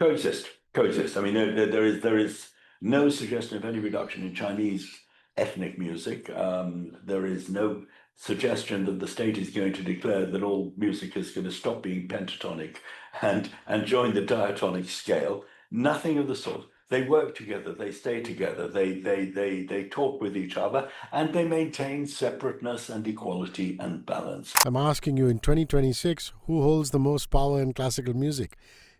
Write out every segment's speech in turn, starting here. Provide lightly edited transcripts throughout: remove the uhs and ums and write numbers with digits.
Coexist, coexist. I mean, there is no suggestion of any reduction in Chinese ethnic music. There is no suggestion that the state is going to declare that all music is going to stop being pentatonic and join the diatonic scale. Nothing of the sort. They work together, they stay together, they talk with each other, and they maintain separateness and equality and balance. I'm asking you in 2026, who holds the most power in classical music?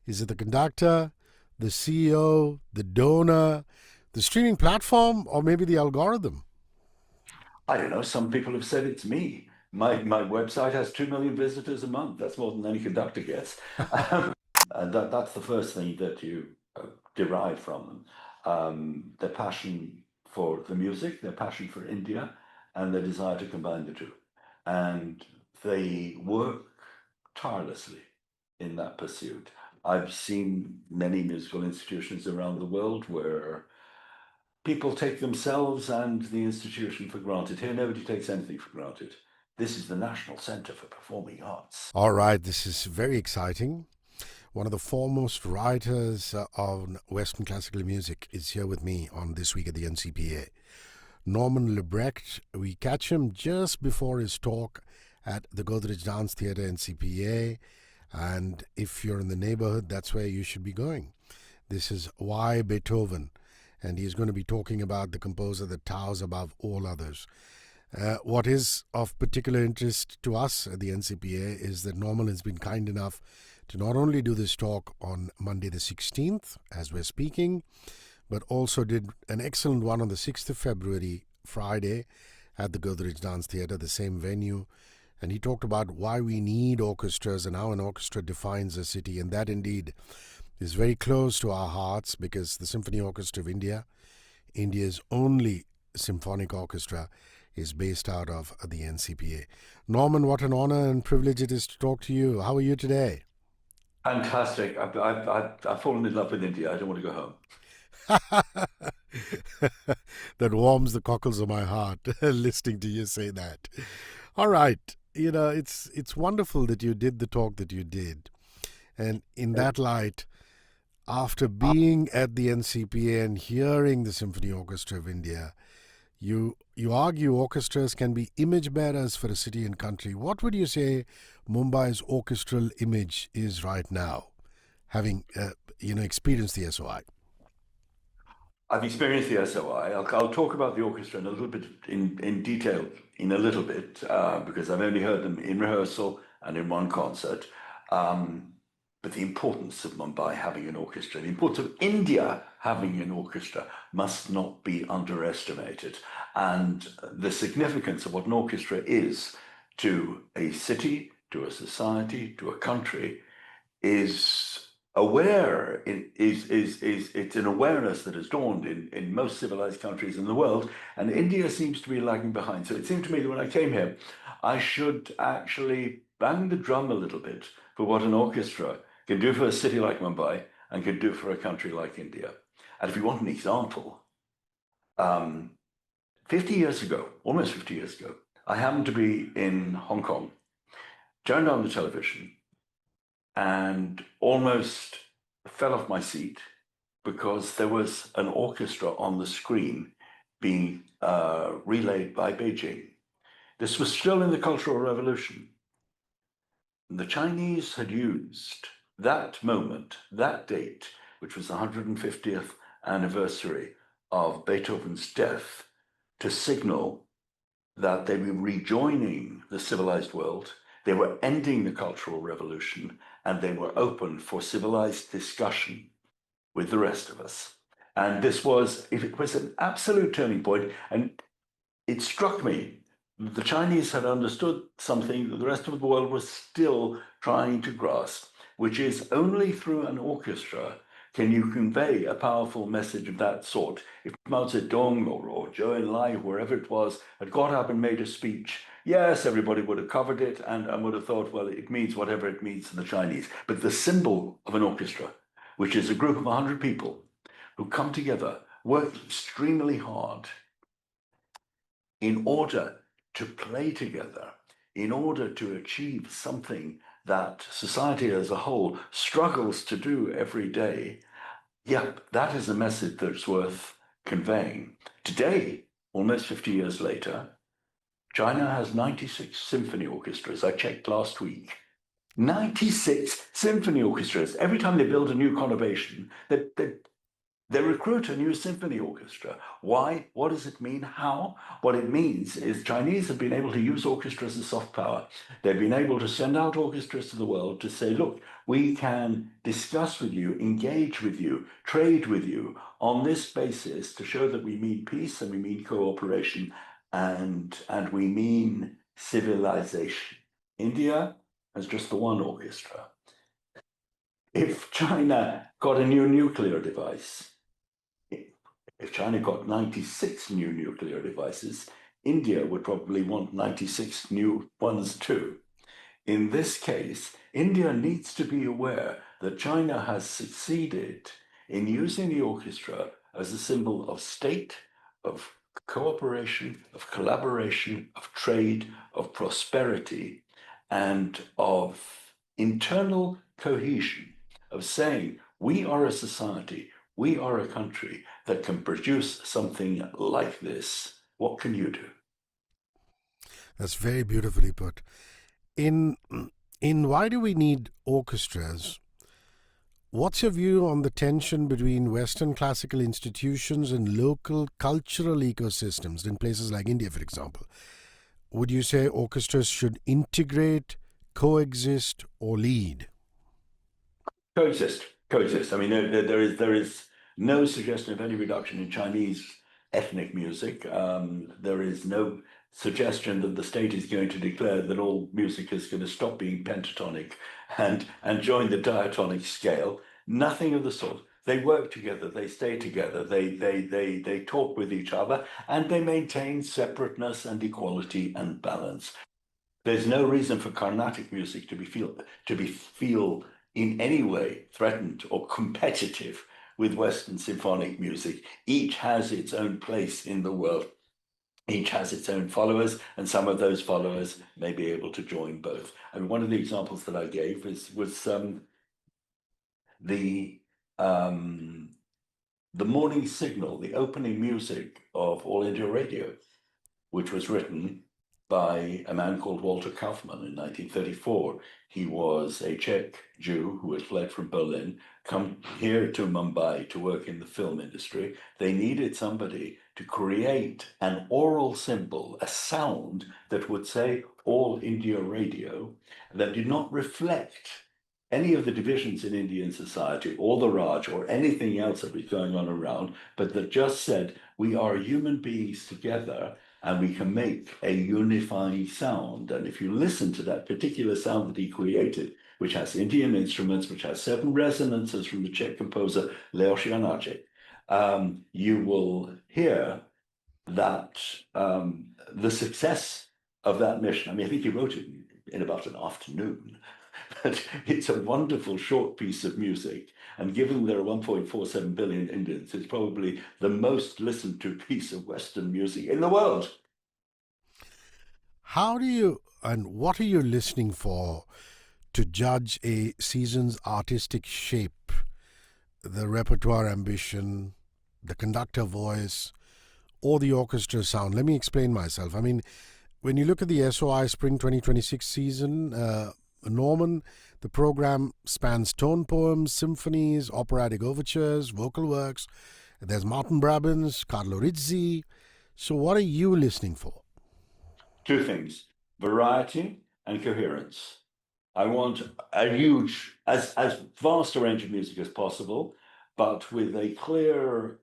Is it the conductor, the CEO, the donor, the streaming platform, or maybe the algorithm? I don't know. Some people have said it's me. My website has 2 million visitors a month. That's more than any conductor gets. And that's the first thing that you derive from them. Their passion for the music, their passion for India, and their desire to combine the two. And they work tirelessly in that pursuit. I've seen many musical institutions around the world where people take themselves and the institution for granted. Here, nobody takes anything for granted. This is the National Centre for Performing Arts. All right, this is very exciting. One of the foremost writers on Western classical music is here with me on This Week at the NCPA. Norman Lebrecht, we catch him just before his talk at the Godrej Dance Theatre NCPA. And if you're in the neighborhood, that's where you should be going. This is Why Beethoven. And he's going to be talking about the composer that towers above all others. What is of particular interest to us at the NCPA is that Norman has been kind enough to not only do this talk on Monday the 16th, as we're speaking, but also did an excellent one on the 6th of February, Friday, at the Godrej Dance Theatre, the same venue. And he talked about why we need orchestras and how an orchestra defines a city. And that indeed is very close to our hearts because the Symphony Orchestra of India, India's only symphonic orchestra, is based out of the NCPA. Norman, what an honor and privilege it is to talk to you. How are you today? Fantastic. I've fallen in love with India. I don't want to go home. That warms the cockles of my heart listening to you say that. All right. It's wonderful that you did the talk that you did. And in that light, after being at the NCPA and hearing the Symphony Orchestra of India, you argue orchestras can be image bearers for a city and country. What would you say Mumbai's orchestral image is right now, having experienced the SOI? I've experienced the SOI. I'll talk about the orchestra in a little bit in detail in a little bit because I've only heard them in rehearsal and in one concert. But the importance of Mumbai having an orchestra, the importance of India having an orchestra must not be underestimated. And the significance of what an orchestra is to a city, to a society, to a country is it's an awareness that has dawned in most civilized countries in the world, and India seems to be lagging behind. So it seemed to me that when I came here, I should actually bang the drum a little bit for what an orchestra can do for a city like Mumbai and can do for a country like India. And if you want an example, 50 years ago, almost 50 years ago, I happened to be in Hong Kong, turned on the television, and almost fell off my seat because there was an orchestra on the screen being relayed by Beijing. This was still in the Cultural Revolution. And the Chinese had used that moment, that date, which was the 150th anniversary of Beethoven's death, to signal that they were rejoining the civilized world, they were ending the Cultural Revolution, and they were open for civilized discussion with the rest of us. And it was an absolute turning point, and it struck me that the Chinese had understood something that the rest of the world was still trying to grasp, which is only through an orchestra can you convey a powerful message of that sort. If Mao Zedong or Zhou Enlai, whoever it was, had got up and made a speech, yes, everybody would have covered it and would have thought, well, it means whatever it means to the Chinese. But the symbol of an orchestra, which is a group of 100 people who come together, work extremely hard in order to play together, in order to achieve something that society as a whole struggles to do every day, yeah, that is a message that's worth conveying. Today, almost 50 years later, China has 96 symphony orchestras. I checked last week. 96 symphony orchestras. Every time they build a new conurbation, they recruit a new symphony orchestra. Why? What does it mean? How? What it means is Chinese have been able to use orchestras as soft power. They've been able to send out orchestras to the world to say, look, we can discuss with you, engage with you, trade with you on this basis to show that we mean peace and we mean cooperation and we mean civilization. India has just the one orchestra. If China got a new nuclear device, if China got 96 new nuclear devices, India would probably want 96 new ones too. In this case, India needs to be aware that China has succeeded in using the orchestra as a symbol of state, of cooperation, of collaboration, of trade, of prosperity, and of internal cohesion, of saying, we are a society, we are a country that can produce something like this. What can you do? That's very beautifully put. In why do we need orchestras? What's your view on the tension between Western classical institutions and local cultural ecosystems in places like India, for example? Would you say orchestras should integrate, coexist, or lead? Coexist, coexist. I mean, there is no suggestion of any reduction in Chinese ethnic music. There is no suggestion that the state is going to declare that all music is going to stop being pentatonic and join the diatonic scale. Nothing of the sort. They work together, they stay together, they talk with each other, and they maintain separateness and equality and balance. There's no reason for Carnatic music to feel in any way threatened or competitive with Western symphonic music. Each has its own place in the world. Each has its own followers, and some of those followers may be able to join both. And one of the examples that I gave was the morning signal, the opening music of All India Radio, which was written by a man called Walter Kaufmann in 1934. He was a Czech Jew who had fled from Berlin, come here to Mumbai to work in the film industry. They needed somebody to create an oral symbol, a sound that would say All India Radio, that did not reflect any of the divisions in Indian society or the Raj or anything else that was going on around, but that just said, we are human beings together and we can make a unifying sound. And if you listen to that particular sound that he created, which has Indian instruments, which has 7 resonances from the Czech composer Leoš Janáček, you will hear that the success of that mission, I mean, I think he wrote it in about an afternoon, but it's a wonderful short piece of music. And given there are 1.47 billion Indians, it's probably the most listened to piece of Western music in the world. How do you and what are you listening for to judge a season's artistic shape, the repertoire ambition, the conductor voice, or the orchestra sound? Let me explain myself. I mean, when you look at the SOI Spring 2026 season, Norman, the program spans tone poems, symphonies, operatic overtures, vocal works. There's Martin Brabants, Carlo Rizzi. So what are you listening for? 2 things, variety and coherence. I want a huge, as vast a range of music as possible, but with a clear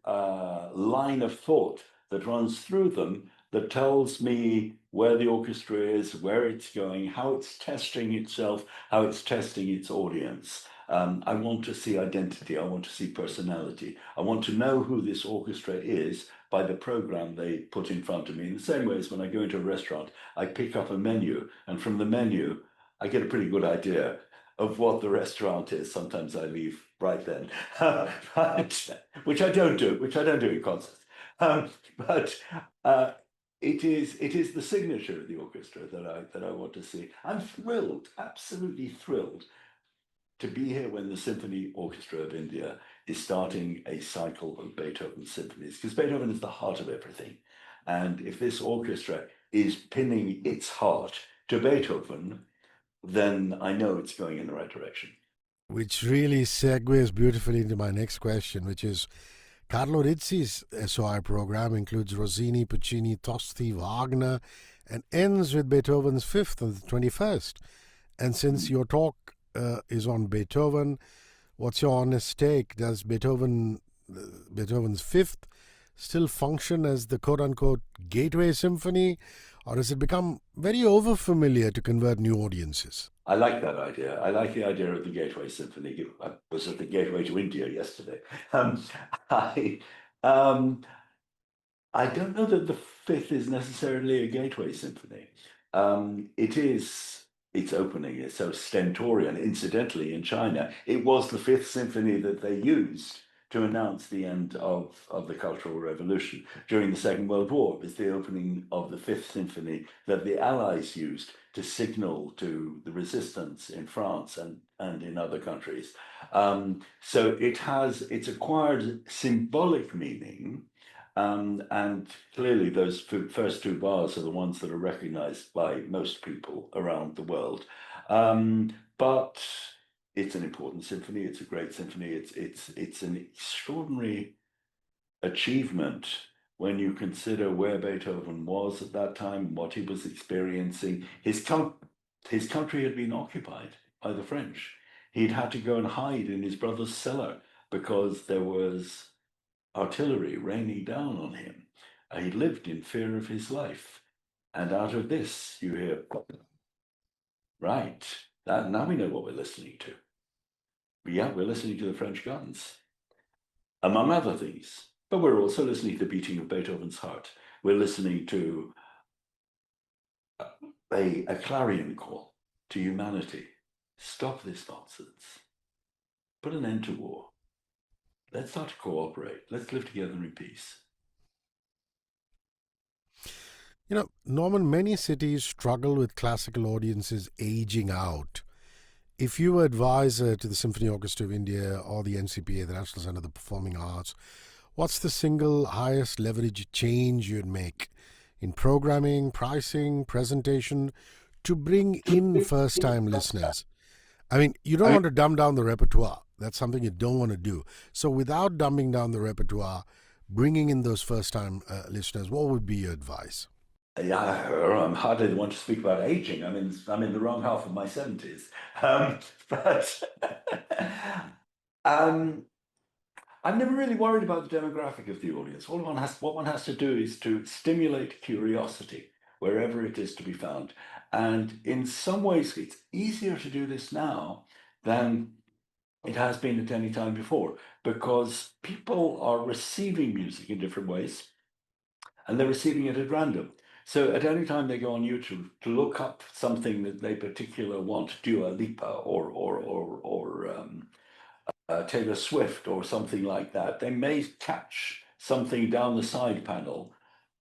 line of thought that runs through them that tells me where the orchestra is, where it's going, how it's testing itself, how it's testing its audience. I want to see identity. I want to see personality. I want to know who this orchestra is by the program they put in front of me. In the same way as when I go into a restaurant, I pick up a menu, and from the menu, I get a pretty good idea of what the restaurant is. Sometimes I leave right then, which I don't do in concerts. But it is the signature of the orchestra that I want to see. I'm thrilled, absolutely thrilled, to be here when the Symphony Orchestra of India is starting a cycle of Beethoven symphonies, because Beethoven is the heart of everything. And if this orchestra is pinning its heart to Beethoven, then I know it's going in the right direction. Which really segues beautifully into my next question, which is Carlo Rizzi's SOI program includes Rossini, Puccini, Tosti, Wagner, and ends with Beethoven's Fifth on the 21st. And since your talk is on Beethoven, what's your honest take? Does Beethoven's Fifth still function as the quote-unquote gateway symphony, or has it become very overfamiliar to convert new audiences? I like that idea. I like the idea of the Gateway Symphony. I was at the gateway to India yesterday. I, um, I don't know that the fifth is necessarily a gateway symphony. Its opening is so stentorian. Incidentally, in China, it was the fifth symphony that they used to announce the end of the Cultural Revolution. During the Second World War, it was the opening of the Fifth Symphony that the Allies used to signal to the resistance in France and in other countries. So it's acquired symbolic meaning, and clearly those first two bars are the ones that are recognized by most people around the world. But it's an important symphony. It's a great symphony. It's an extraordinary achievement when you consider where Beethoven was at that time, what he was experiencing. His country had been occupied by the French. He'd had to go and hide in his brother's cellar because there was artillery raining down on him. He lived in fear of his life. And out of this, you hear, right, now we know what we're listening to. But yeah, we're listening to the French guns, among other things. But we're also listening to the beating of Beethoven's heart. We're listening to a clarion call to humanity. Stop this nonsense. Put an end to war. Let's start to cooperate. Let's live together in peace. You know, Norman, many cities struggle with classical audiences aging out. If you were advisor to the Symphony Orchestra of India or the NCPA, the National Centre of the Performing Arts, what's the single highest leverage change you'd make in programming, pricing, presentation to bring in first time listeners? I mean, you don't want to dumb down the repertoire. That's something you don't want to do. So, without dumbing down the repertoire, bringing in those first time listeners, what would be your advice? Yeah, I'm hardly the one to speak about aging. I'm in the wrong half of my 70s. But um, I'm never really worried about the demographic of the audience. What one has to do is to stimulate curiosity wherever it is to be found. And in some ways, it's easier to do this now than it has been at any time before, because people are receiving music in different ways, and they're receiving it at random. So at any time they go on YouTube to look up something that they particularly want, Dua Lipa or Taylor Swift or something like that, they may catch something down the side panel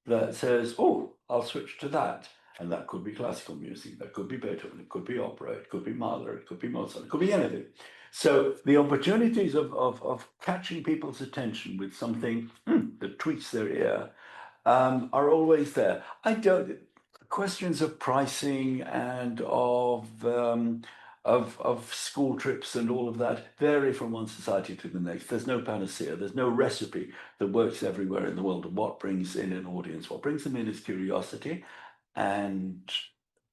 that says, "Oh, I'll switch to that." And that could be classical music, that could be Beethoven, it could be opera, it could be Mahler, it could be Mozart, it could be anything. So the opportunities of catching people's attention with something that tweaks their ear are always there. I don't. Questions of pricing and of school trips and all of that vary from one society to the next. There's no panacea. There's no recipe that works everywhere in the world. And what brings in an audience? What brings them in is curiosity and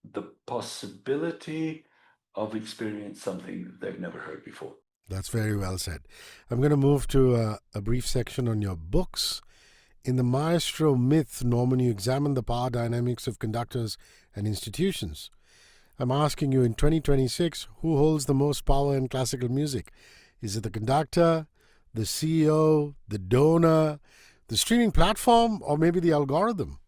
the possibility of experience something that they've never heard before. That's very well said. I'm going to move to a brief section on your books. In the Maestro Myth, Norman, you examine the power dynamics of conductors and institutions. I'm asking you, in 2026, who holds the most power in classical music? Is it the conductor, the CEO, the donor, the streaming platform, or maybe the algorithm?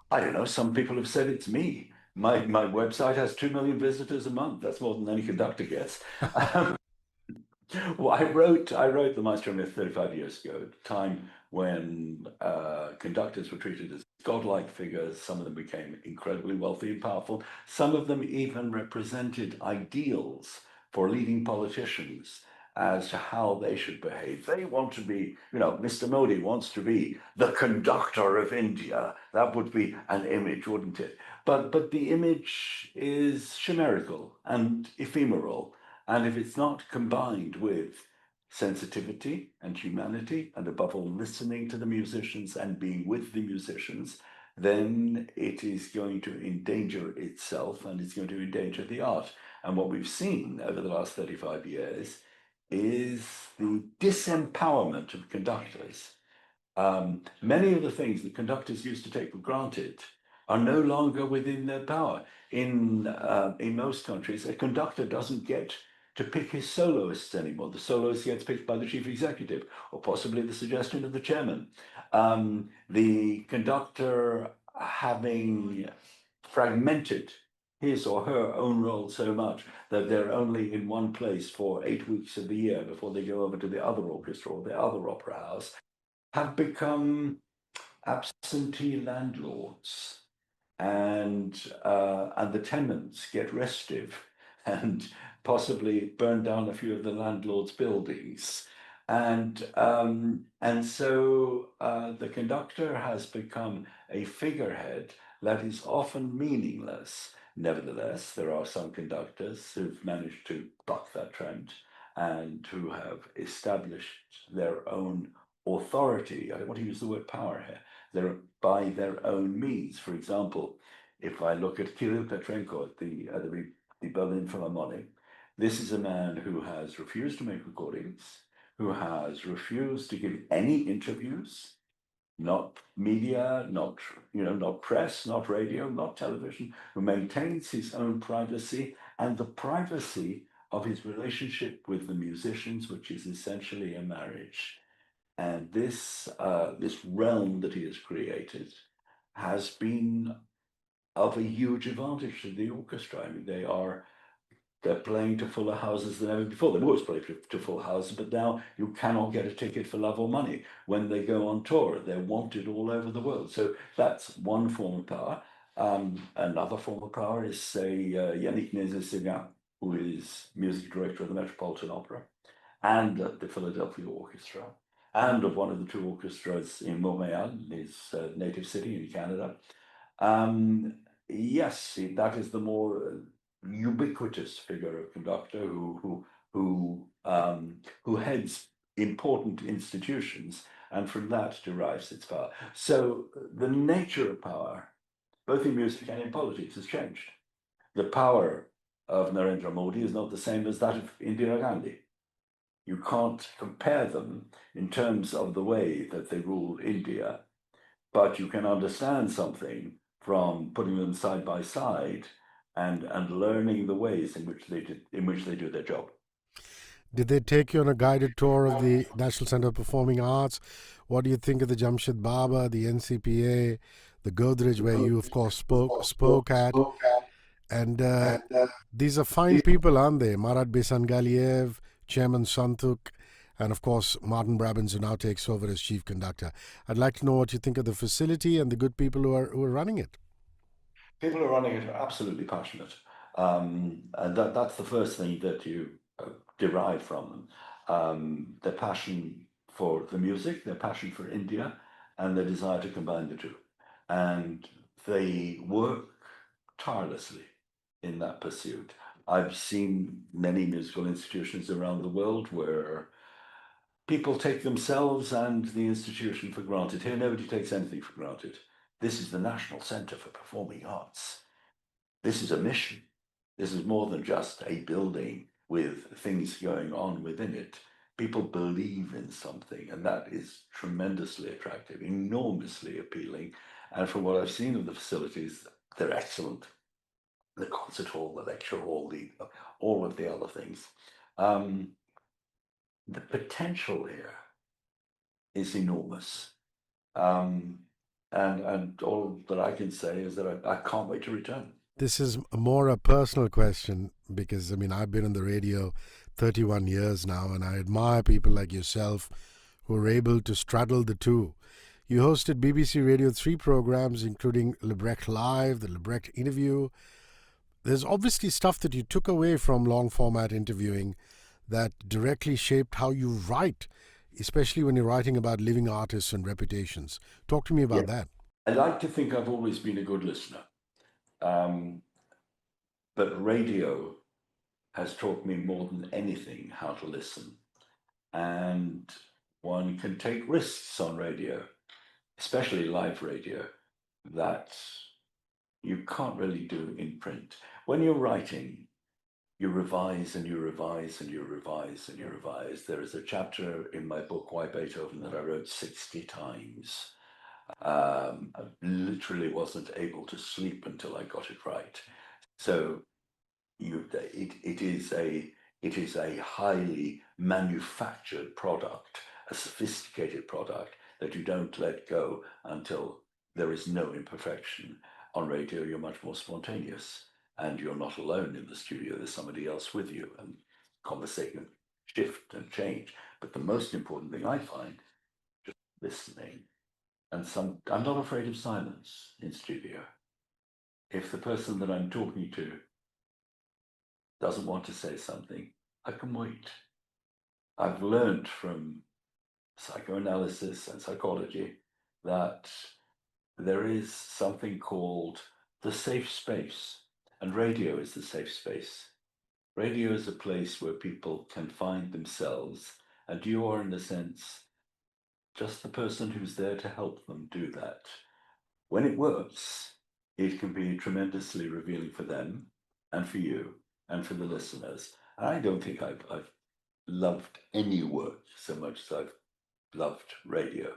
I don't know. Some people have said it's me. My website has 2 million visitors a month. That's more than any conductor gets. Well, I wrote the Maestro Myth 35 years ago, at a time when conductors were treated as godlike figures. Some of them became incredibly wealthy and powerful. Some of them even represented ideals for leading politicians as to how they should behave. They want to be, Mr. Modi wants to be the conductor of India. That would be an image, wouldn't it? But the image is chimerical and ephemeral. And if it's not combined with sensitivity and humanity, and above all, listening to the musicians and being with the musicians, then it is going to endanger itself and it's going to endanger the art. And what we've seen over the last 35 years is the disempowerment of conductors. Many of the things that conductors used to take for granted are no longer within their power. In most countries, a conductor doesn't get to pick his soloists anymore. The soloist gets picked by the chief executive, or possibly the suggestion of the chairman. The conductor, having fragmented his or her own role so much that they're only in one place for 8 weeks of the year before they go over to the other orchestra or the other opera house, have become absentee landlords, and the tenants get restive and possibly burn down a few of the landlord's buildings. And so the conductor has become a figurehead that is often meaningless. Nevertheless, there are some conductors who've managed to buck that trend and who have established their own authority. I don't want to use the word power here. They're by their own means. For example, if I look at Kirill Petrenko at the Berlin Philharmonic, this is a man who has refused to make recordings, who has refused to give any interviews, not media, not press, not radio, not television, who maintains his own privacy and the privacy of his relationship with the musicians, which is essentially a marriage. And this realm that he has created has been of a huge advantage to the orchestra. I mean, they're playing to fuller houses than ever before. They've always played to full houses, but now you cannot get a ticket for love or money. When they go on tour, they're wanted all over the world. So that's one form of power. Another form of power is, say, Yannick Nézet-Séguin, who is music director of the Metropolitan Opera and the Philadelphia Orchestra, and of one of the two orchestras in Montreal, his native city in Canada. Yes, that is the more ubiquitous figure of conductor who heads important institutions, and from that derives its power. So the nature of power, both in music and in politics, has changed. The power of Narendra Modi is not the same as that of Indira Gandhi. You can't compare them in terms of the way that they ruled India, but you can understand something from putting them side by side and learning the ways in which they do their job. Did they take you on a guided tour of the National Center of Performing Arts? What do you think of the Jamshid Baba, the NCPA, the Godrej, where you, of course, spoke at? And these are fine people, aren't they? Marat Besangaliev, Chairman Santuk, and of course Martin Brabins, who now takes over as chief conductor. I'd like to know what you think of the facility and the good people who are running it. People who are running it are absolutely passionate, and that's the first thing that you derive from them. Their passion for the music, their passion for India, and their desire to combine the two, and they work tirelessly in that pursuit. I've seen many musical institutions around the world where people take themselves and the institution for granted. Here, nobody takes anything for granted. This is the National Center for Performing Arts. This is a mission. This is more than just a building with things going on within it. People believe in something, and that is tremendously attractive, enormously appealing. And from what I've seen of the facilities, they're excellent. The concert hall, the lecture hall, all of the other things. The potential here is enormous. And all that I can say is that I can't wait to return. This is more a personal question because, I mean, I've been on the radio 31 years now, and I admire people like yourself who are able to straddle the two. You hosted BBC Radio 3 programs, including Lebrecht Live, the Lebrecht Interview. There's obviously stuff that you took away from long format interviewing that directly shaped how you write, especially when you're writing about living artists and reputations. Talk to me about that. I like to think I've always been a good listener. But radio has taught me more than anything how to listen. And one can take risks on radio, especially live radio, that you can't really do in print. When you're writing, you revise and you revise and you revise and you revise. There is a chapter in my book, Why Beethoven, that I wrote 60 times. I literally wasn't able to sleep until I got it right. So it is a highly manufactured product, a sophisticated product that you don't let go until there is no imperfection. On radio, you're much more spontaneous, and you're not alone in the studio. There's somebody else with you, and conversation shift and change. But the most important thing I find, just listening. And I'm not afraid of silence in studio. If the person that I'm talking to doesn't want to say something, I can wait. I've learned from psychoanalysis and psychology that there is something called the safe space, and radio is the safe space. Radio is a place where people can find themselves, and you are, in a sense, just the person who's there to help them do that. When it works, it can be tremendously revealing for them and for you and for the listeners. And I don't think I've loved any work so much as I've loved radio.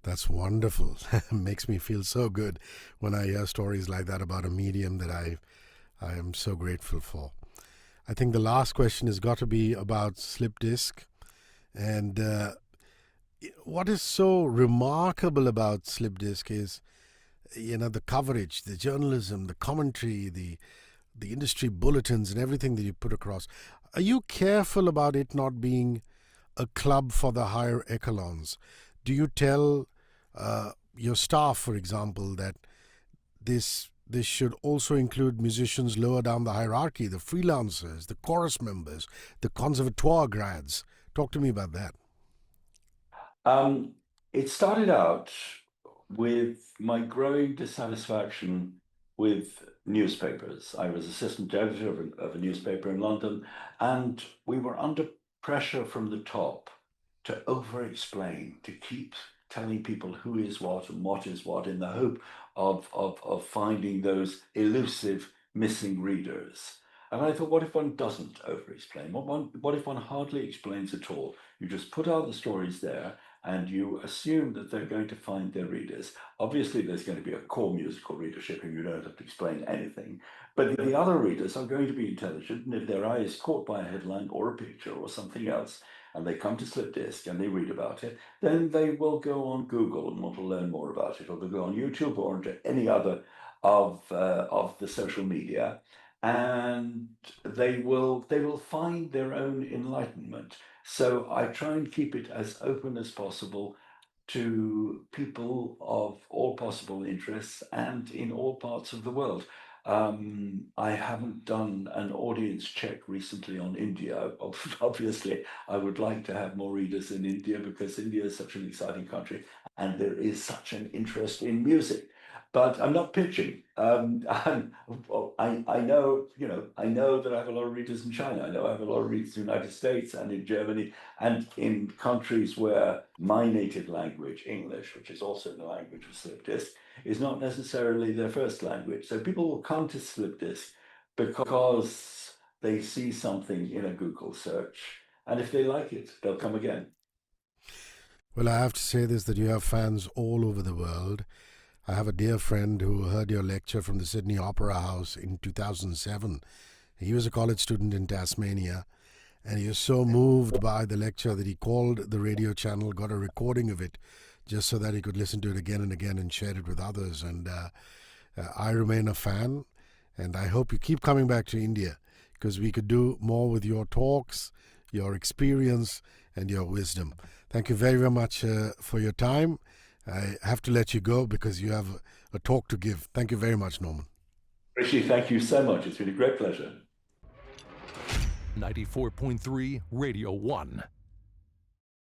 That's wonderful. Makes me feel so good when I hear stories like that about a medium that I am so grateful for. I think the last question has got to be about Slipped Disc. And what is so remarkable about Slipped Disc is, the coverage, the journalism, the commentary, the industry bulletins and everything that you put across. Are you careful about it not being a club for the higher echelons? Do you tell your staff, for example, that this should also include musicians lower down the hierarchy, the freelancers, the chorus members, the conservatoire grads? Talk to me about that. It started out with my growing dissatisfaction with newspapers. I was assistant editor of a newspaper in London, and we were under pressure from the top to over-explain, to keep telling people who is what and what is what, in the hope of finding those elusive missing readers. And I thought, what if one doesn't over-explain? What if one hardly explains at all? You just put out the stories there, and you assume that they're going to find their readers. Obviously, there's going to be a core musical readership, and you don't have to explain anything. But the other readers are going to be intelligent, and if their eye is caught by a headline or a picture or something else, and they come to Slipped Disc and they read about it, then they will go on Google and want to learn more about it, or they'll go on YouTube or into any other of the social media, and they will find their own enlightenment. So I try and keep it as open as possible to people of all possible interests and in all parts of the world. I haven't done an audience check recently on India. Obviously, I would like to have more readers in India because India is such an exciting country and there is such an interest in music. But I'm not pitching. I know, I know that I have a lot of readers in China. I know I have a lot of readers in the United States and in Germany and in countries where my native language, English, which is also the language of Slipped Disc, is not necessarily their first language. So people will come to Slipped Disc because they see something in a Google search. And if they like it, they'll come again. Well, I have to say this, that you have fans all over the world. I have a dear friend who heard your lecture from the Sydney Opera House in 2007. He was a college student in Tasmania, and he was so moved by the lecture that he called the radio channel, got a recording of it, just so that he could listen to it again and again and share it with others. And I remain a fan, and I hope you keep coming back to India, because we could do more with your talks, your experience, and your wisdom. Thank you very, very much for your time. I have to let you go because you have a talk to give. Thank you very much, Norman. Hrishi, thank you so much. It's been a great pleasure. 94.3 Radio 1.